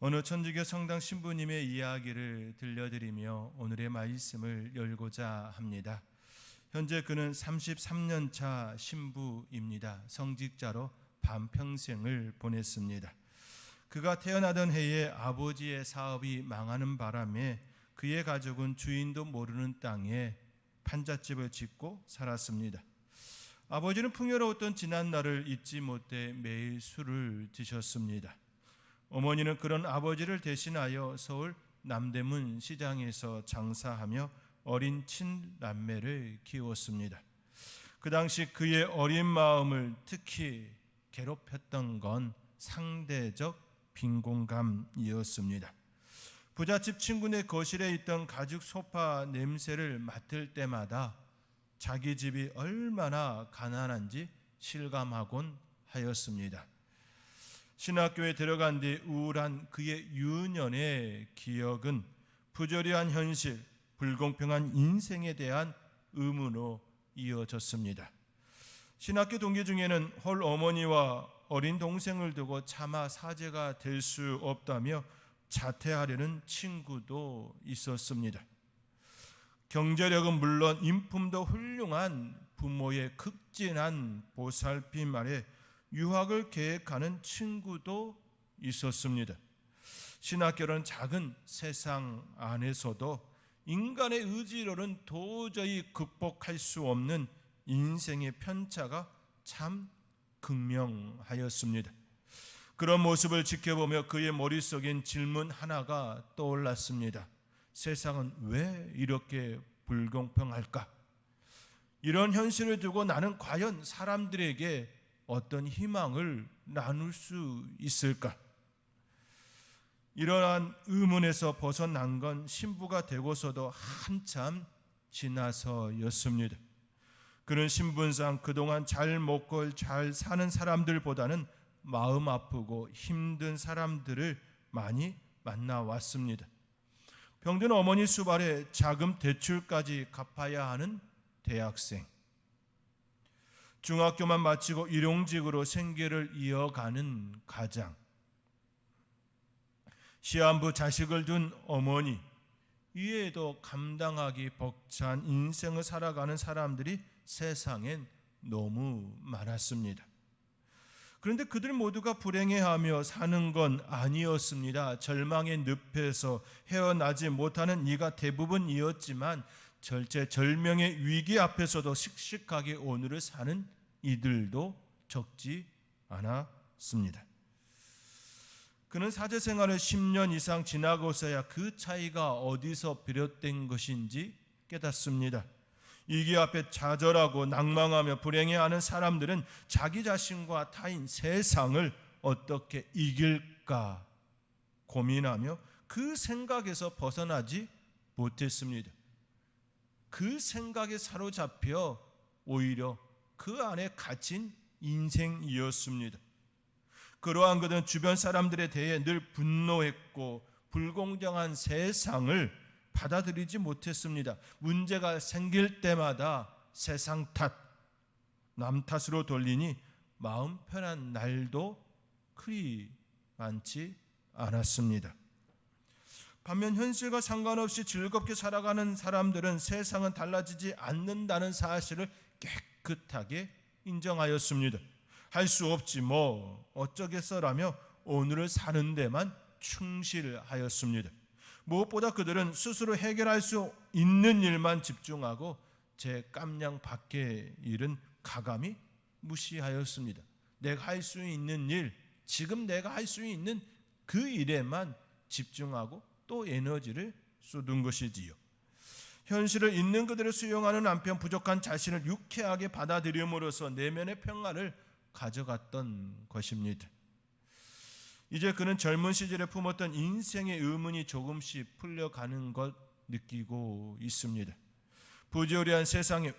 오늘 천주교 성당 신부님의 이야기를 들려드리며 오늘의 말씀을 열고자 합니다. 현재 그는 33년 차 신부입니다. 성직자로 반평생을 보냈습니다. 그가 태어나던 해에 아버지의 사업이 망하는 바람에 그의 가족은 주인도 모르는 땅에 판잣집을 짓고 살았습니다. 아버지는 풍요로웠던 지난 날을 잊지 못해 매일 술을 드셨습니다. 어머니는 그런 아버지를 대신하여 서울 남대문 시장에서 장사하며 어린 친남매를 키웠습니다. 그 당시 그의 어린 마음을 특히 괴롭혔던 건 상대적 빈곤감이었습니다. 부잣집 친구네 거실에 있던 가죽 소파 냄새를 맡을 때마다 자기 집이 얼마나 가난한지 실감하곤 하였습니다. 신학교에 들어간 뒤 우울한 그의 유년의 기억은 부조리한 현실, 불공평한 인생에 대한 의문으로 이어졌습니다. 신학교 동기 중에는 홀 어머니와 어린 동생을 두고 차마 사제가 될 수 없다며 자퇴하려는 친구도 있었습니다. 경제력은 물론 인품도 훌륭한 부모의 극진한 보살핌 아래 유학을 계획하는 친구도 있었습니다. 신학교는 작은 세상 안에서도 인간의 의지로는 도저히 극복할 수 없는 인생의 편차가 참 극명하였습니다. 그런 모습을 지켜보며 그의 머릿속엔 질문 하나가 떠올랐습니다. 세상은 왜 이렇게 불공평할까? 이런 현실을 두고 나는 과연 사람들에게 어떤 희망을 나눌 수 있을까? 이러한 의문에서 벗어난 건 신부가 되고서도 한참 지나서였습니다. 그는 신분상 그동안 잘 먹고 잘 사는 사람들보다는 마음 아프고 힘든 사람들을 많이 만나왔습니다. 병든 어머니 수발에 자금 대출까지 갚아야 하는 대학생, 중학교만 마치고 일용직으로 생계를 이어가는 가장, 시한부 자식을 둔 어머니, 이외에도 감당하기 벅찬 인생을 살아가는 사람들이 세상엔 너무 많았습니다. 그런데 그들 모두가 불행해하며 사는 건 아니었습니다. 절망의 늪에서 헤어나지 못하는 이가 대부분이었지만 절체절명의 위기 앞에서도 씩씩하게 오늘을 사는 이들도 적지 않았습니다. 그는 사제 생활을 10년 이상 지나고서야 그 차이가 어디서 비롯된 것인지 깨닫습니다. 위기 앞에 좌절하고 낭망하며 불행해하는 사람들은 자기 자신과 타인 세상을 어떻게 이길까 고민하며 그 생각에서 벗어나지 못했습니다. 그 생각에 사로잡혀 오히려 그 안에 갇힌 인생이었습니다. 그러한 그들은 주변 사람들에 대해 늘 분노했고 불공정한 세상을 받아들이지 못했습니다. 문제가 생길 때마다 세상 탓, 남 탓으로 돌리니 마음 편한 날도 그리 많지 않았습니다. 반면 현실과 상관없이 즐겁게 살아가는 사람들은 세상은 달라지지 않는다는 사실을 깨끗하게 인정하였습니다. 할 수 없지 뭐 어쩌겠어라며 오늘을 사는 데만 충실하였습니다. 무엇보다 그들은 스스로 해결할 수 있는 일만 집중하고 제 깜냥 밖의 일은 가감히 무시하였습니다. 내가 할 수 있는 일, 지금 내가 할 수 있는 그 일에만 집중하고 또 에너지를 쏟은 것이지요. 현실을 있는 그대로 수용하는 한편 부족한 자신을 유쾌하게 받아들임으로써 내면의 평화를 가져갔던 것입니다. 이제 그는 젊은 시절에 품었던 인생의 의문이 조금씩 풀려가는 것 느끼고 있습니다. 부조리한 세상에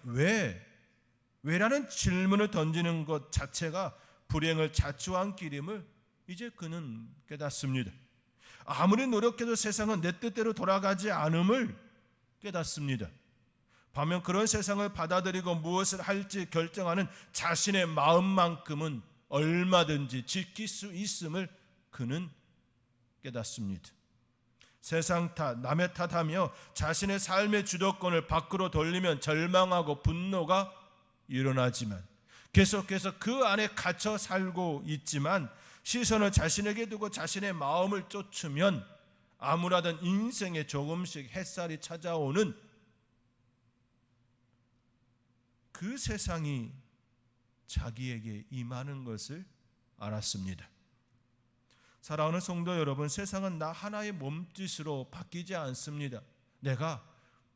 왜라는 질문을 던지는 것 자체가 불행을 자초한 길임을 이제 그는 깨닫습니다. 아무리 노력해도 세상은 내 뜻대로 돌아가지 않음을 깨닫습니다. 반면 그런 세상을 받아들이고 무엇을 할지 결정하는 자신의 마음만큼은 얼마든지 지킬 수 있음을 그는 깨닫습니다. 세상 탓, 남의 탓하며 자신의 삶의 주도권을 밖으로 돌리면 절망하고 분노가 일어나지만 계속해서 그 안에 갇혀 살고 있지만 시선을 자신에게 두고 자신의 마음을 쫓으면 아무라든 인생에 조금씩 햇살이 찾아오는 그 세상이 자기에게 임하는 것을 알았습니다. 사랑하는 성도 여러분, 세상은 나 하나의 몸짓으로 바뀌지 않습니다. 내가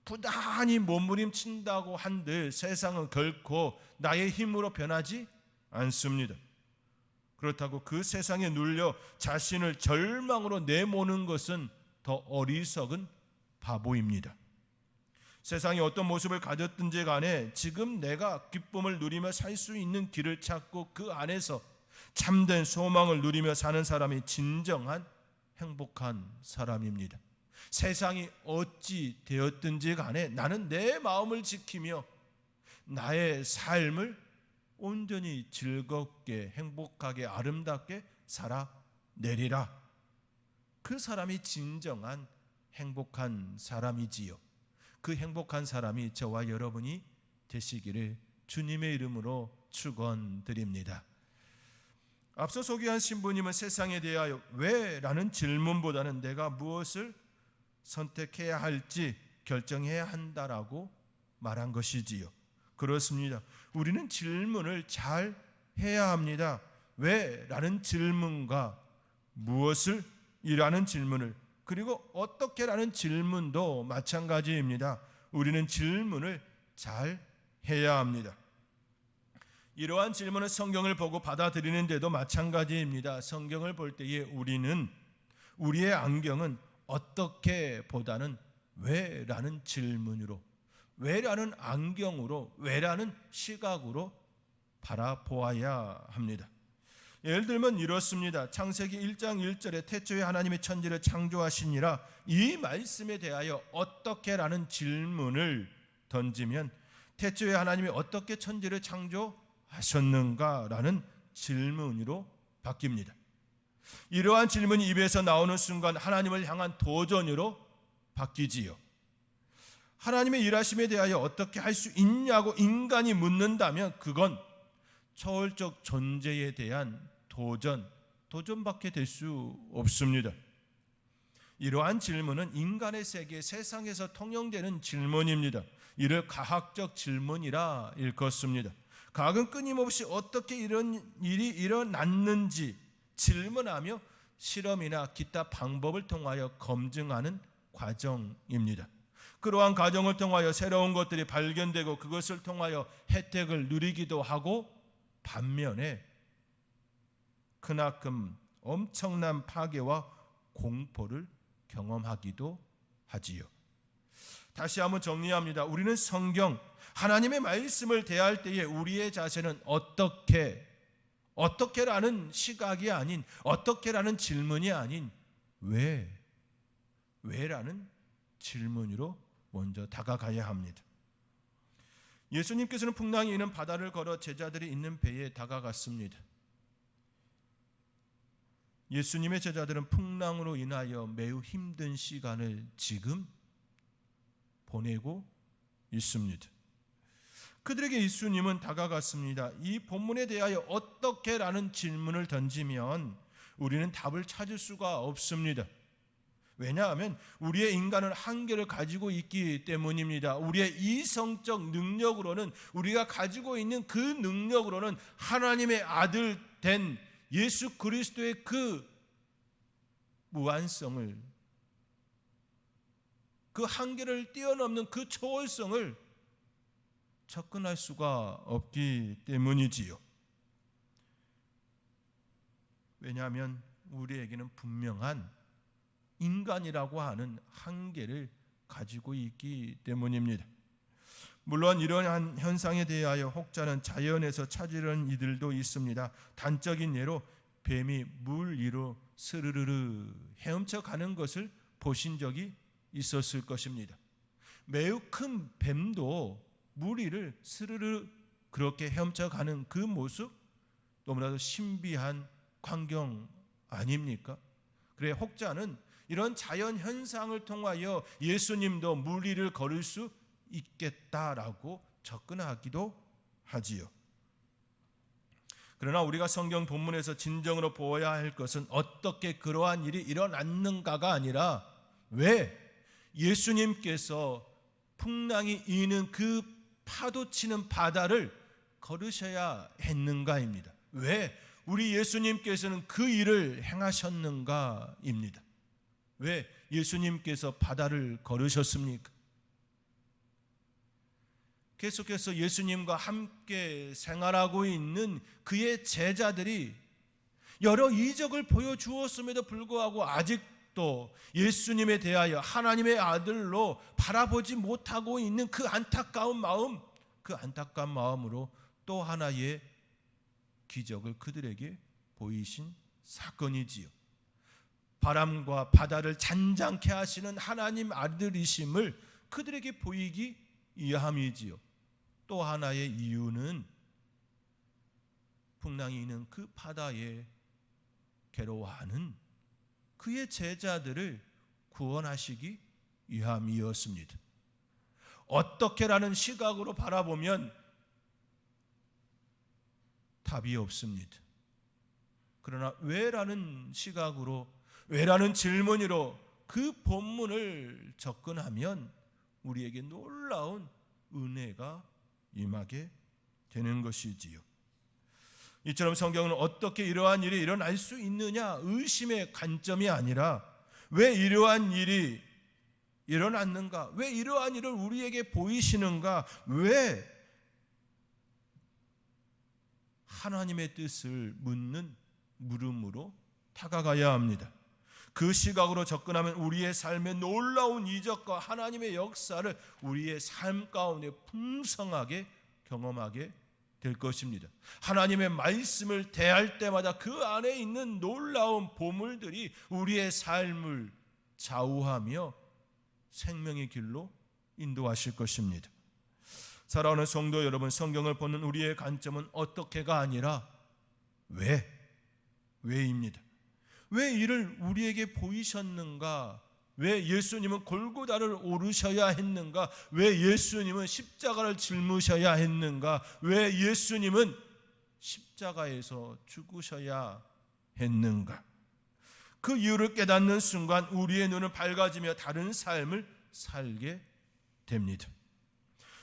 부단히 몸부림친다고 한들 세상은 결코 나의 힘으로 변하지 않습니다. 그렇다고 그 세상에 눌려 자신을 절망으로 내모는 것은 더 어리석은 바보입니다. 세상이 어떤 모습을 가졌든지 간에 지금 내가 기쁨을 누리며 살 수 있는 길을 찾고 그 안에서 참된 소망을 누리며 사는 사람이 진정한 행복한 사람입니다. 세상이 어찌 되었든지 간에 나는 내 마음을 지키며 나의 삶을 온전히 즐겁게 행복하게 아름답게 살아내리라. 그 사람이 진정한 행복한 사람이지요. 그 행복한 사람이 저와 여러분이 되시기를 주님의 이름으로 축원드립니다. 앞서 소개한 신부님은 세상에 대하여 왜? 라는 질문보다는 내가 무엇을 선택해야 할지 결정해야 한다라고 말한 것이지요. 그렇습니다. 우리는 질문을 잘 해야 합니다. 왜? 라는 질문과 무엇을? 이라는 질문을, 그리고 어떻게? 라는 질문도 마찬가지입니다. 우리는 질문을 잘 해야 합니다. 이러한 질문은 성경을 보고 받아들이는데도 마찬가지입니다. 성경을 볼 때에 우리는 우리의 안경은 어떻게 보다는 왜라는 질문으로, 왜라는 안경으로, 왜라는 시각으로 바라보아야 합니다. 예를 들면 이렇습니다. 창세기 1장 1절에 태초에 하나님이 천지를 창조하시니라, 이 말씀에 대하여 어떻게라는 질문을 던지면 태초에 하나님이 어떻게 천지를 창조하셨는가라는 질문으로 바뀝니다. 이러한 질문이 입에서 나오는 순간 하나님을 향한 도전으로 바뀌지요. 하나님의 일하심에 대하여 어떻게 할 수 있냐고 인간이 묻는다면 그건 초월적 존재에 대한 도전밖에 될 수 없습니다. 이러한 질문은 인간의 세계, 세상에서 통용되는 질문입니다. 이를 과학적 질문이라 일컫습니다. 과학은 끊임없이 어떻게 이런 일이 일어났는지 질문하며 실험이나 기타 방법을 통하여 검증하는 과정입니다. 그러한 과정을 통하여 새로운 것들이 발견되고 그것을 통하여 혜택을 누리기도 하고, 반면에 그만큼 엄청난 파괴와 공포를 경험하기도 하지요. 다시 한번 정리합니다. 우리는 성경, 하나님의 말씀을 대할 때에 우리의 자세는 어떻게라는 시각이 아닌, 어떻게라는 질문이 아닌 왜라는 질문으로 먼저 다가가야 합니다. 예수님께서는 풍랑이 있는 바다를 걸어 제자들이 있는 배에 다가갔습니다. 예수님의 제자들은 풍랑으로 인하여 매우 힘든 시간을 지금 보내고 있습니다. 그들에게 예수님은 다가갔습니다. 이 본문에 대하여 어떻게라는 질문을 던지면 우리는 답을 찾을 수가 없습니다. 왜냐하면 우리의 인간은 한계를 가지고 있기 때문입니다. 우리의 이성적 능력으로는, 우리가 가지고 있는 그 능력으로는 하나님의 아들 된 예수 그리스도의 그 무한성을, 그 한계를 뛰어넘는 그 초월성을 접근할 수가 없기 때문이지요. 왜냐하면 우리에게는 분명한 인간이라고 하는 한계를 가지고 있기 때문입니다. 물론 이러한 현상에 대하여 혹자는 자연에서 찾으려는 이들도 있습니다. 단적인 예로 뱀이 물 위로 스르르르 헤엄쳐 가는 것을 보신 적이 있었을 것입니다. 매우 큰 뱀도 물 위를 스르르 그렇게 헤엄쳐 가는 그 모습, 너무나도 신비한 광경 아닙니까? 그래 혹자는 이런 자연 현상을 통하여 예수님도 무리를 걸을 수 있겠다라고 접근하기도 하지요. 그러나 우리가 성경 본문에서 진정으로 보아야 할 것은 어떻게 그러한 일이 일어났는가가 아니라 왜 예수님께서 풍랑이 이는 그 파도치는 바다를 걸으셔야 했는가입니다. 왜 우리 예수님께서는 그 일을 행하셨는가입니다. 왜 예수님께서 바다를 걸으셨습니까? 계속해서 예수님과 함께 생활하고 있는 그의 제자들이 여러 이적을 보여주었음에도 불구하고 아직도 예수님에 대하여 하나님의 아들로 바라보지 못하고 있는 그 안타까운 마음, 그 안타까운 마음으로 또 하나의 기적을 그들에게 보이신 사건이지요. 바람과 바다를 잔잔케 하시는 하나님 아들이심을 그들에게 보이기 위함이지요. 또 하나의 이유는 풍랑이 있는 그 바다에 괴로워하는 그의 제자들을 구원하시기 위함이었습니다. 어떻게라는 시각으로 바라보면 답이 없습니다. 그러나 왜라는 시각으로, 왜라는 질문으로 그 본문을 접근하면 우리에게 놀라운 은혜가 임하게 되는 것이지요. 이처럼 성경은 어떻게 이러한 일이 일어날 수 있느냐 의심의 관점이 아니라 왜 이러한 일이 일어났는가, 왜 이러한 일을 우리에게 보이시는가, 왜 하나님의 뜻을 묻는 물음으로 다가가야 합니다. 그 시각으로 접근하면 우리의 삶의 놀라운 이적과 하나님의 역사를 우리의 삶 가운데 풍성하게 경험하게 될 것입니다. 하나님의 말씀을 대할 때마다 그 안에 있는 놀라운 보물들이 우리의 삶을 좌우하며 생명의 길로 인도하실 것입니다. 사랑하는 성도 여러분, 성경을 보는 우리의 관점은 어떻게가 아니라 왜입니다. 왜 이를 우리에게 보이셨는가? 왜 예수님은 골고다를 오르셔야 했는가? 왜 예수님은 십자가를 짊으셔야 했는가? 왜 예수님은 십자가에서 죽으셔야 했는가? 그 이유를 깨닫는 순간 우리의 눈은 밝아지며 다른 삶을 살게 됩니다.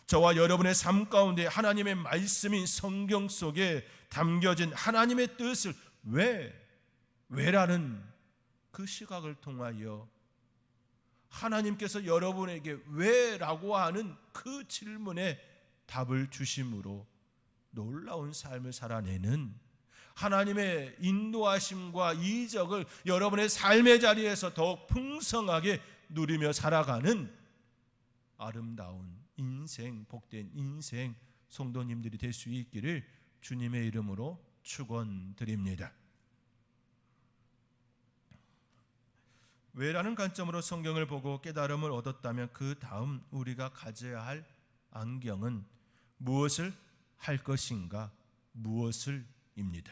저와 여러분의 삶 가운데 하나님의 말씀인 성경 속에 담겨진 하나님의 뜻을 왜라는 그 시각을 통하여 하나님께서 여러분에게 왜라고 하는 그 질문에 답을 주심으로 놀라운 삶을 살아내는 하나님의 인도하심과 이적을 여러분의 삶의 자리에서 더욱 풍성하게 누리며 살아가는 아름다운 인생, 복된 인생 성도님들이 될 수 있기를 주님의 이름으로 축원드립니다. 왜라는 관점으로 성경을 보고 깨달음을 얻었다면 그 다음 우리가 가져야 할 안경은 무엇을 할 것인가, 무엇을입니다.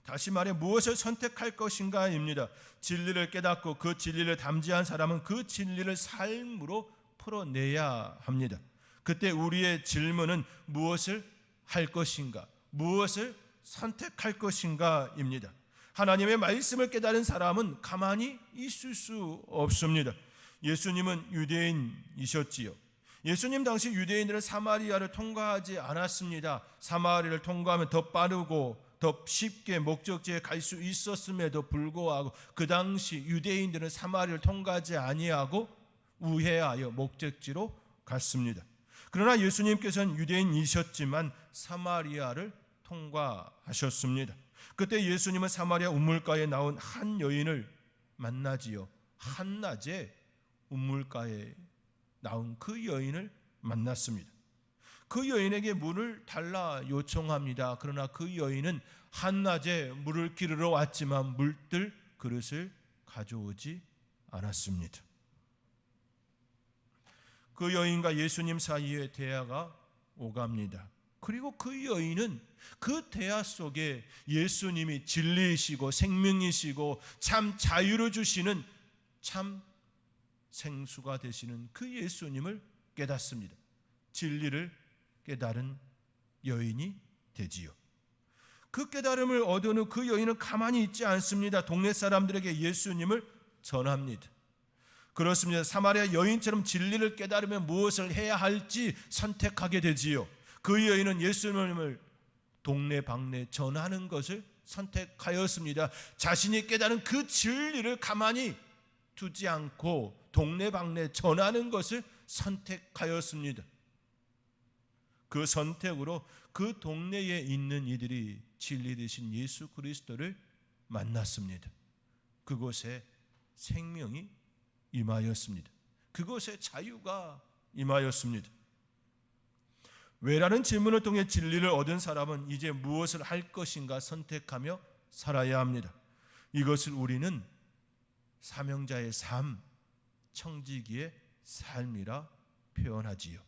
다시 말해 무엇을 선택할 것인가입니다. 진리를 깨닫고 그 진리를 담지한 사람은 그 진리를 삶으로 풀어내야 합니다. 그때 우리의 질문은 무엇을 할 것인가, 무엇을 선택할 것인가입니다. 하나님의 말씀을 깨달은 사람은 가만히 있을 수 없습니다. 예수님은 유대인이셨지요. 예수님 당시 유대인들은 사마리아를 통과하지 않았습니다. 사마리아를 통과하면 더 빠르고 더 쉽게 목적지에 갈 수 있었음에도 불구하고 그 당시 유대인들은 사마리아를 통과하지 아니하고 우회하여 목적지로 갔습니다. 그러나 예수님께서는 유대인이셨지만 사마리아를 통과하셨습니다. 그때 예수님은 사마리아 우물가에 나온 한 여인을 만나지요. 한낮에 우물가에 나온 그 여인을 만났습니다. 그 여인에게 물을 달라 요청합니다. 그러나 그 여인은 한낮에 물을 기르러 왔지만 물들 그릇을 가져오지 않았습니다. 그 여인과 예수님 사이에 대화가 오갑니다. 그리고 그 여인은 그 대화 속에 예수님이 진리이시고 생명이시고 참 자유를 주시는 참 생수가 되시는 그 예수님을 깨닫습니다. 진리를 깨달은 여인이 되지요. 그 깨달음을 얻은 후 그 여인은 가만히 있지 않습니다. 동네 사람들에게 예수님을 전합니다. 그렇습니다. 사마리아 여인처럼 진리를 깨달으면 무엇을 해야 할지 선택하게 되지요. 그 여인은 예수님을 동네 방네 전하는 것을 선택하였습니다. 자신이 깨달은 그 진리를 가만히 두지 않고 동네 방네 전하는 것을 선택하였습니다. 그 선택으로 그 동네에 있는 이들이 진리 되신 예수 그리스도를 만났습니다. 그곳에 생명이 임하였습니다. 그곳에 자유가 임하였습니다. 왜라는 질문을 통해 진리를 얻은 사람은 이제 무엇을 할 것인가 선택하며 살아야 합니다. 이것을 우리는 사명자의 삶, 청지기의 삶이라 표현하지요.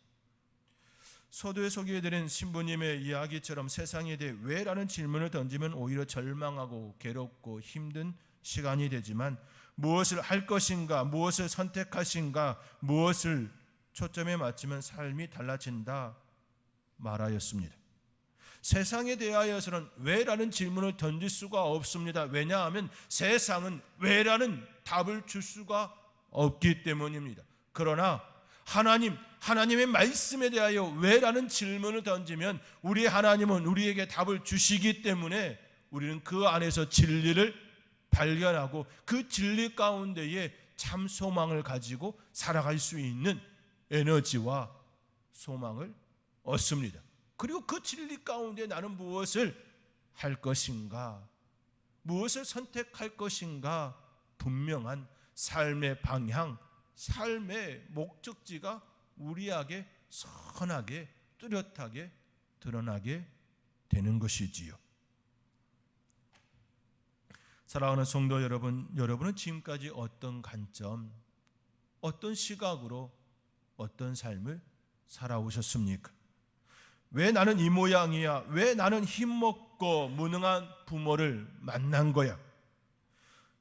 서두에 소개해드린 신부님의 이야기처럼 세상에 대해 왜라는 질문을 던지면 오히려 절망하고 괴롭고 힘든 시간이 되지만 무엇을 할 것인가, 무엇을 선택하신가, 무엇을 초점에 맞추면 삶이 달라진다 말하였습니다. 세상에 대하여서는 왜라는 질문을 던질 수가 없습니다. 왜냐하면 세상은 왜라는 답을 줄 수가 없기 때문입니다. 그러나 하나님의 말씀에 대하여 왜라는 질문을 던지면 우리 하나님은 우리에게 답을 주시기 때문에 우리는 그 안에서 진리를 발견하고 그 진리 가운데에 참 소망을 가지고 살아갈 수 있는 에너지와 소망을 얻습니다. 그리고 그 진리 가운데 나는 무엇을 할 것인가, 무엇을 선택할 것인가 분명한 삶의 방향, 삶의 목적지가 우리에게 선하게 뚜렷하게 드러나게 되는 것이지요. 사랑하는 성도 여러분, 여러분은 지금까지 어떤 관점, 어떤 시각으로 어떤 삶을 살아오셨습니까? 왜 나는 이 모양이야? 왜 나는 힘없고 무능한 부모를 만난 거야?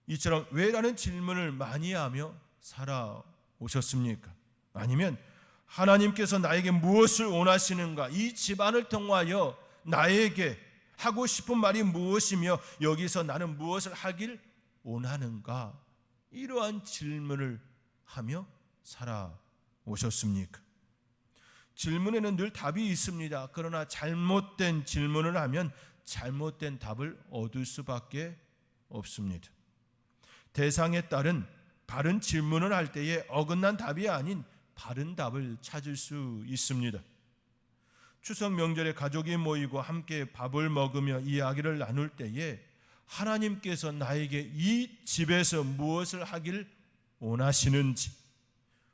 이처럼 왜라는 질문을 많이 하며 살아오셨습니까? 아니면 하나님께서 나에게 무엇을 원하시는가? 이 집안을 통하여 나에게 하고 싶은 말이 무엇이며 여기서 나는 무엇을 하길 원하는가? 이러한 질문을 하며 살아오셨습니까? 질문에는 늘 답이 있습니다. 그러나 잘못된 질문을 하면 잘못된 답을 얻을 수밖에 없습니다. 대상에 따른 바른 질문을 할 때에 어긋난 답이 아닌 바른 답을 찾을 수 있습니다. 추석 명절에 가족이 모이고 함께 밥을 먹으며 이야기를 나눌 때에 하나님께서 나에게 이 집에서 무엇을 하길 원하시는지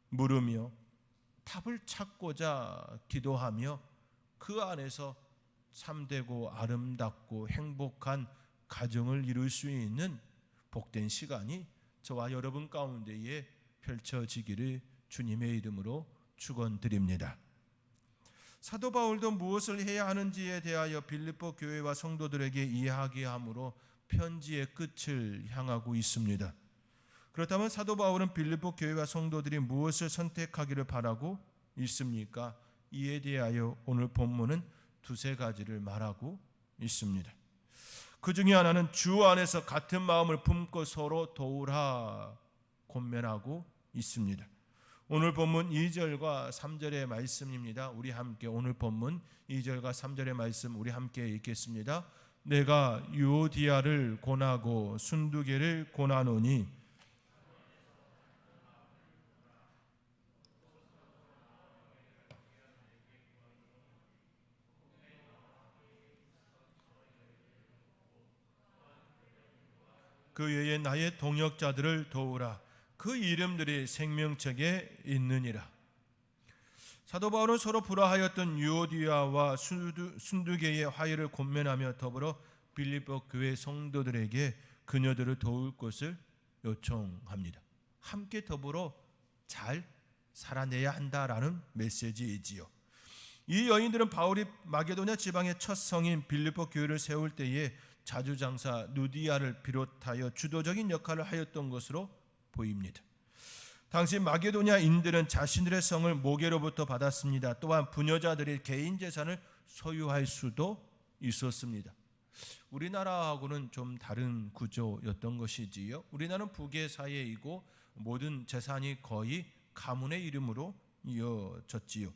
물으며 답을 찾고자 기도하며 그 안에서 참되고 아름답고 행복한 가정을 이룰 수 있는 복된 시간이 저와 여러분 가운데에 펼쳐지기를 주님의 이름으로 축원드립니다. 사도 바울도 무엇을 해야 하는지에 대하여 빌립보 교회와 성도들에게 이야기함으로 편지의 끝을 향하고 있습니다. 그렇다면 사도 바울은 빌립보 교회와 성도들이 무엇을 선택하기를 바라고 있습니까? 이에 대하여 오늘 본문은 두세 가지를 말하고 있습니다. 그 중에 하나는 주 안에서 같은 마음을 품고 서로 도우라 권면하고 있습니다. 오늘 본문 2절과 3절의 말씀입니다. 우리 함께 오늘 본문 2절과 3절의 말씀 우리 함께 읽겠습니다. 내가 유오디아를 권하고 순두계를 권하노니 그 외에 나의 동역자들을 도우라. 그 이름들이 생명책에 있느니라. 사도 바울은 서로 불화하였던 유오디아와 순두계의 화해를 권면하며 더불어 빌립보 교회 성도들에게 그녀들을 도울 것을 요청합니다. 함께 더불어 잘 살아내야 한다라는 메시지이지요. 이 여인들은 바울이 마게도냐 지방의 첫 성인 빌립보 교회를 세울 때에 자주장사 누디아를 비롯하여 주도적인 역할을 하였던 것으로 보입니다. 당시 마게도냐인들은 자신들의 성을 모계로부터 받았습니다. 또한 부녀자들이 개인 재산을 소유할 수도 있었습니다. 우리나라하고는 좀 다른 구조였던 것이지요. 우리나라는 부계사회이고 모든 재산이 거의 가문의 이름으로 이어졌지요.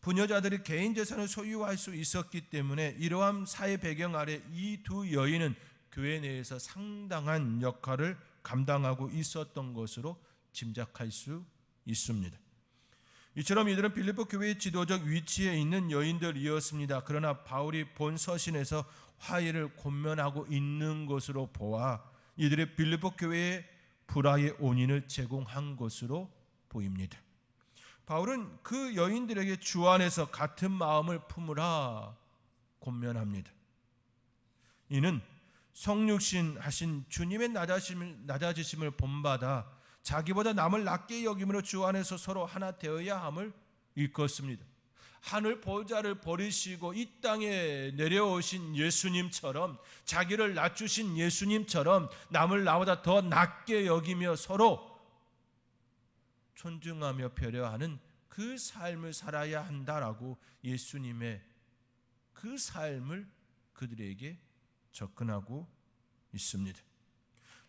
부녀자들이 개인 재산을 소유할 수 있었기 때문에 이러한 사회 배경 아래 이 두 여인은 교회 내에서 상당한 역할을 감당하고 있었던 것으로 짐작할 수 있습니다. 이처럼 이들은 빌립보 교회의 지도적 위치에 있는 여인들이었습니다. 그러나 바울이 본 서신에서 화해를 권면하고 있는 것으로 보아 이들의 빌립보 교회의 불화의 원인을 제공한 것으로 보입니다. 바울은 그 여인들에게 주 안에서 같은 마음을 품으라 권면합니다. 이는 성육신 하신 주님의 낮아지심을 본받아 자기보다 남을 낮게 여김으로 주 안에서 서로 하나 되어야 함을 일컫습니다. 하늘 보좌를 버리시고 이 땅에 내려오신 예수님처럼, 자기를 낮추신 예수님처럼 남을 나보다 더 낮게 여기며 서로 존중하며 배려하는 그 삶을 살아야 한다라고 예수님의 그 삶을 그들에게 접근하고 있습니다.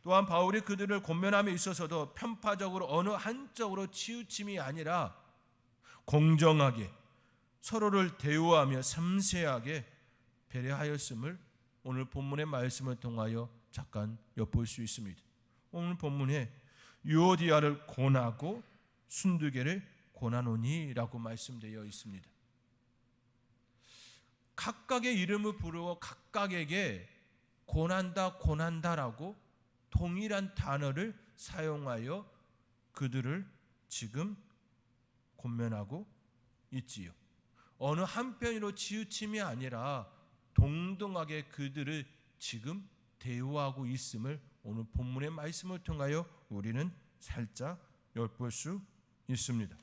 또한 바울이 그들을 권면함에 있어서도 편파적으로 어느 한쪽으로 치우침이 아니라 공정하게 서로를 대우하며 섬세하게 배려하였음을 오늘 본문의 말씀을 통하여 잠깐 엿볼 수 있습니다. 오늘 본문에 유오디아를 권하고 순두개를 권하노니라고 말씀되어 있습니다. 각각의 이름을 부르고 각각에게 권한다라고 동일한 단어를 사용하여 그들을 지금 권면하고 있지요. 어느 한편으로 치우침이 아니라 동등하게 그들을 지금 대우하고 있음을 오늘 본문의 말씀을 통하여 우리는 살짝 엿볼 수 있습니다.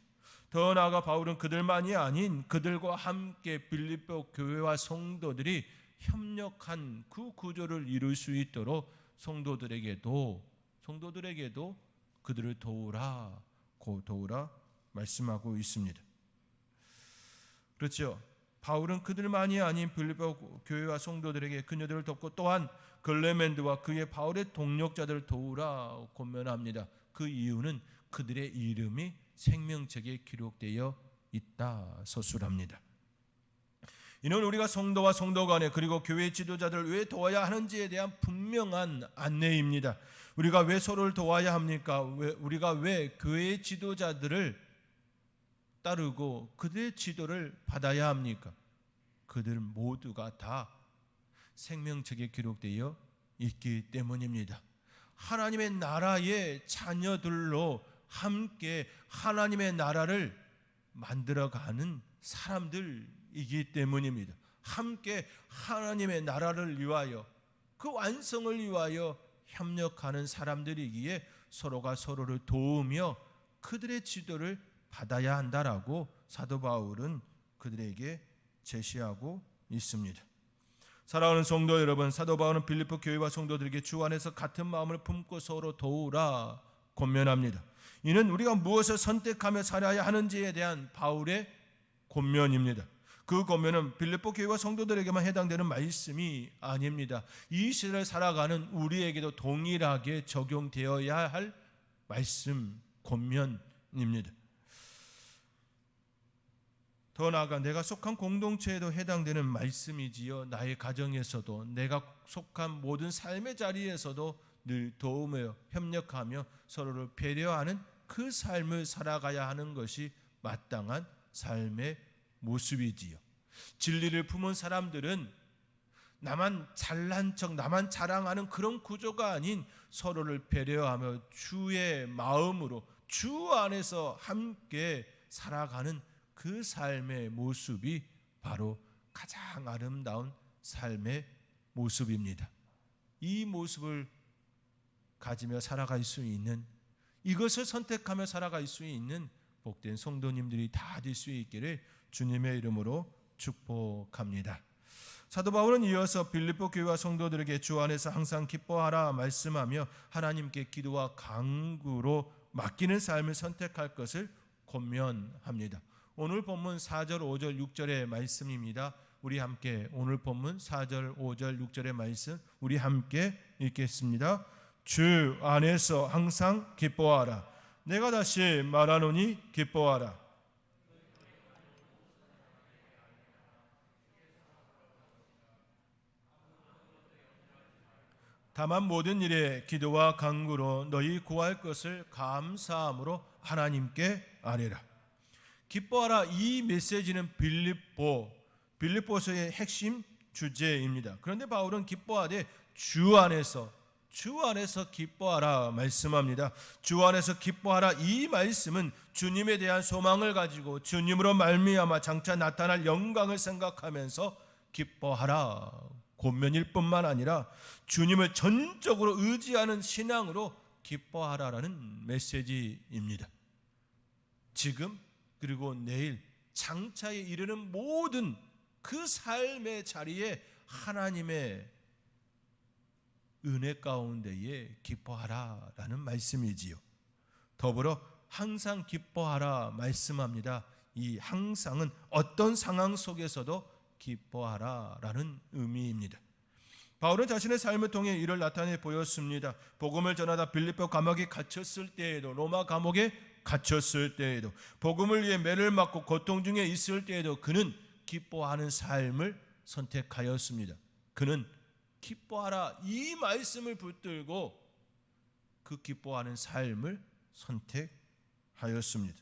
더 나아가 바울은 그들만이 아닌 그들과 함께 빌립보 교회와 성도들이 협력한 그 구조를 이룰 수 있도록 성도들에게도 그들을 도우라 말씀하고 있습니다. 그렇죠. 바울은 그들만이 아닌 빌립보 교회와 성도들에게 그녀들을 돕고 또한 글레멘드와 그의 바울의 동력자들을 도우라 권면합니다. 그 이유는 그들의 이름이 생명책에 기록되어 있다 서술합니다. 이는 우리가 성도와 성도 간에 그리고 교회 지도자들을 왜 도와야 하는지에 대한 분명한 안내입니다. 우리가 왜 서로를 도와야 합니까? 우리가 왜 교회 지도자들을 따르고 그들의 지도를 받아야 합니까? 그들 모두가 다 생명책에 기록되어 있기 때문입니다. 하나님의 나라의 자녀들로 함께 하나님의 나라를 만들어가는 사람들이기 때문입니다. 함께 하나님의 나라를 위하여 그 완성을 위하여 협력하는 사람들이기에 서로가 서로를 도우며 그들의 지도를 받아야 한다라고 사도 바울은 그들에게 제시하고 있습니다. 사랑하는 성도 여러분, 사도 바울은 빌립보 교회와 성도들에게 주 안에서 같은 마음을 품고 서로 도우라 권면합니다. 이는 우리가 무엇을 선택하며 살아야 하는지에 대한 바울의 권면입니다. 그 권면은 빌립보 교회와 성도들에게만 해당되는 말씀이 아닙니다. 이 시대를 살아가는 우리에게도 동일하게 적용되어야 할 말씀, 권면입니다. 더 나아가 내가 속한 공동체에도 해당되는 말씀이지요. 나의 가정에서도 내가 속한 모든 삶의 자리에서도 늘 도우며 협력하며 서로를 배려하는 그 삶을 살아가야 하는 것이 마땅한 삶의 모습이지요. 진리를 품은 사람들은 나만 잘난 척, 나만 자랑하는 그런 구조가 아닌 서로를 배려하며 주의 마음으로 주 안에서 함께 살아가는 그 삶의 모습이 바로 가장 아름다운 삶의 모습입니다. 이 모습을 가지며 살아갈 수 있는, 이것을 선택하며 살아갈 수 있는 복된 성도님들이 다 될 수 있기를 주님의 이름으로 축복합니다. 사도 바울은 이어서 빌립보 교회와 성도들에게 주 안에서 항상 기뻐하라 말씀하며 하나님께 기도와 간구로 맡기는 삶을 선택할 것을 권면합니다. 오늘 본문 4절, 5절, 6절의 말씀입니다. 우리 함께 오늘 본문 4절, 5절, 6절의 말씀 우리 함께 읽겠습니다. 주 안에서 항상 기뻐하라. 내가 다시 말하노니 기뻐하라. 다만 모든 일에 기도와 간구로 너희 구할 것을 감사함으로 하나님께 아뢰라. 기뻐하라. 이 메시지는 빌립보서의 핵심 주제입니다. 그런데 바울은 기뻐하되 주 안에서 기뻐하라 말씀합니다. 주 안에서 기뻐하라. 이 말씀은 주님에 대한 소망을 가지고 주님으로 말미암아 장차 나타날 영광을 생각하면서 기뻐하라 권면일 뿐만 아니라 주님을 전적으로 의지하는 신앙으로 기뻐하라라는 메시지입니다. 지금 그리고 내일 장차에 이르는 모든 그 삶의 자리에 하나님의 은혜 가운데에 기뻐하라라는 말씀이지요. 더불어 항상 기뻐하라 말씀합니다. 이 항상은 어떤 상황 속에서도 기뻐하라라는 의미입니다. 바울은 자신의 삶을 통해 이를 나타내 보였습니다. 복음을 전하다 빌립보 감옥에 갇혔을 때에도, 로마 감옥에 갇혔을 때에도, 복음을 위해 매를 맞고 고통 중에 있을 때에도 그는 기뻐하는 삶을 선택하였습니다. 그는 기뻐하라 이 말씀을 붙들고 그 기뻐하는 삶을 선택하였습니다.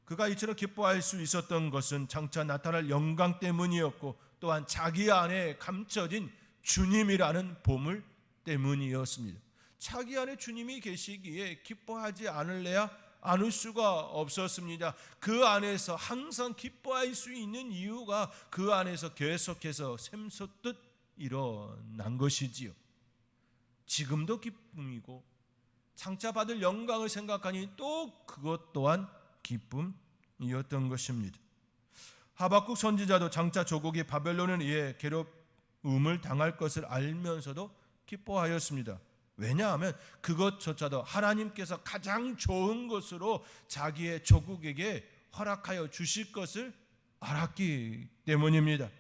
그가 이처럼 기뻐할 수 있었던 것은 장차 나타날 영광 때문이었고 또한 자기 안에 감춰진 주님이라는 보물 때문이었습니다. 자기 안에 주님이 계시기에 기뻐하지 않을 수가 없었습니다. 그 안에서 항상 기뻐할 수 있는 이유가 그 안에서 계속해서 샘솟듯 일어난 것이지요. 지금도 기쁨이고 장차 받을 영광을 생각하니 또 그것 또한 기쁨이었던 것입니다. 하박국 선지자도 장차 조국이 바벨론에 의해 괴롭힘을 당할 것을 알면서도 기뻐하였습니다. 왜냐하면 그것조차도 하나님께서 가장 좋은 것으로 자기의 조국에게 허락하여 주실 것을 알았기 때문입니다.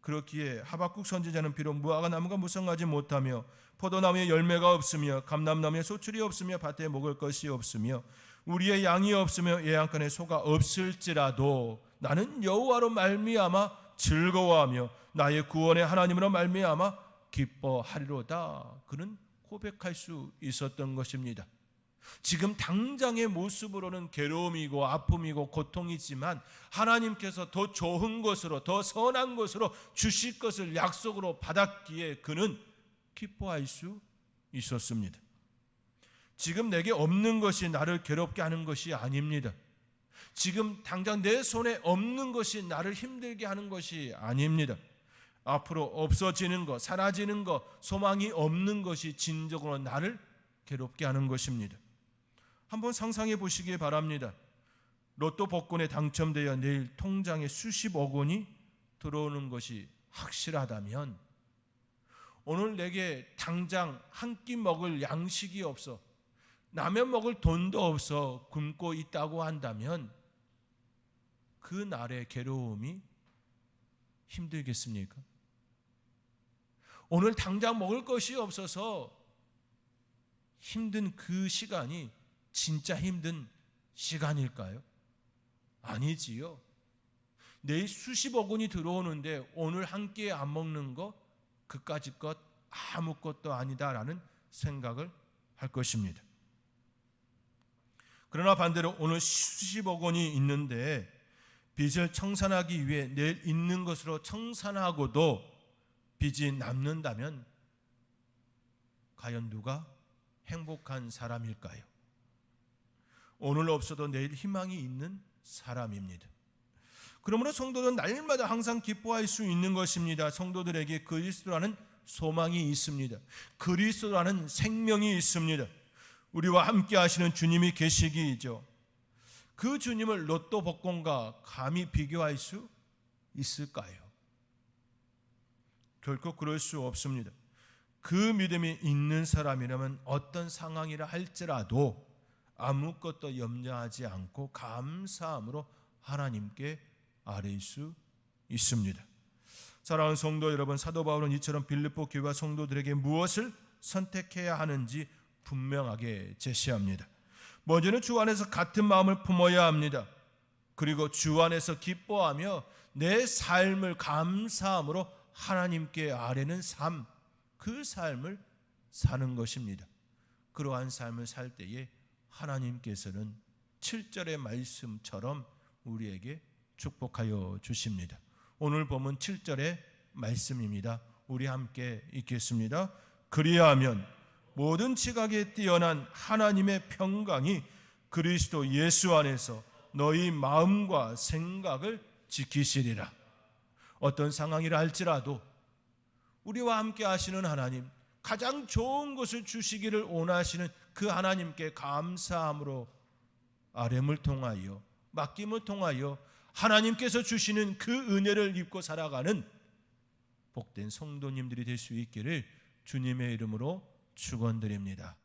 그렇기에 하박국 선지자는 비록 무화과 나무가 무성하지 못하며 포도나무에 열매가 없으며 감람나무에 소출이 없으며 밭에 먹을 것이 없으며 우리의 양이 없으며 예양간에 소가 없을지라도 나는 여호와로 말미암아 즐거워하며 나의 구원의 하나님으로 말미암아 기뻐하리로다. 그는 고백할 수 있었던 것입니다. 지금 당장의 모습으로는 괴로움이고 아픔이고 고통이지만 하나님께서 더 좋은 것으로 더 선한 것으로 주실 것을 약속으로 받았기에 그는 기뻐할 수 있었습니다. 지금 내게 없는 것이 나를 괴롭게 하는 것이 아닙니다. 지금 당장 내 손에 없는 것이 나를 힘들게 하는 것이 아닙니다. 앞으로 없어지는 것, 사라지는 것, 소망이 없는 것이 진정으로 나를 괴롭게 하는 것입니다. 한번 상상해 보시기 바랍니다. 로또 복권에 당첨되어 내일 통장에 수십억 원이 들어오는 것이 확실하다면 오늘 내게 당장 한 끼 먹을 양식이 없어 라면 먹을 돈도 없어 굶고 있다고 한다면 그 날의 괴로움이 힘들겠습니까? 오늘 당장 먹을 것이 없어서 힘든 그 시간이 진짜 힘든 시간일까요? 아니지요. 내일 수십억 원이 들어오는데 오늘 한 끼에 안 먹는 거 그까짓 것 아무것도 아니다라는 생각을 할 것입니다. 그러나 반대로 오늘 수십억 원이 있는데 빚을 청산하기 위해 내일 있는 것으로 청산하고도 빚이 남는다면 과연 누가 행복한 사람일까요? 오늘 없어도 내일 희망이 있는 사람입니다. 그러므로 성도들은 날마다 항상 기뻐할 수 있는 것입니다. 성도들에게 그리스도라는 소망이 있습니다. 그리스도라는 생명이 있습니다. 우리와 함께 하시는 주님이 계시기이죠. 그 주님을 로또 복권과 감히 비교할 수 있을까요? 결코 그럴 수 없습니다. 그 믿음이 있는 사람이라면 어떤 상황이라 할지라도 아무것도 염려하지 않고 감사함으로 하나님께 아뢰일 수 있습니다. 사랑하는 성도 여러분, 사도 바울은 이처럼 빌립보 교회와 성도들에게 무엇을 선택해야 하는지 분명하게 제시합니다. 먼저는 주 안에서 같은 마음을 품어야 합니다. 그리고 주 안에서 기뻐하며 내 삶을 감사함으로 하나님께 아뢰는 삶, 그 삶을 사는 것입니다. 그러한 삶을 살 때에 하나님께서는 7절의 말씀처럼 우리에게 축복하여 주십니다. 오늘 본문 7절의 말씀입니다. 우리 함께 읽겠습니다. 그리하면 모든 지각에 뛰어난 하나님의 평강이 그리스도 예수 안에서 너희 마음과 생각을 지키시리라. 어떤 상황이라 할지라도 우리와 함께 하시는 하나님, 가장 좋은 것을 주시기를 원하시는 그 하나님께 감사함으로 아뢰음을 통하여, 맡김을 통하여 하나님께서 주시는 그 은혜를 입고 살아가는 복된 성도님들이 될 수 있기를 주님의 이름으로 축원드립니다.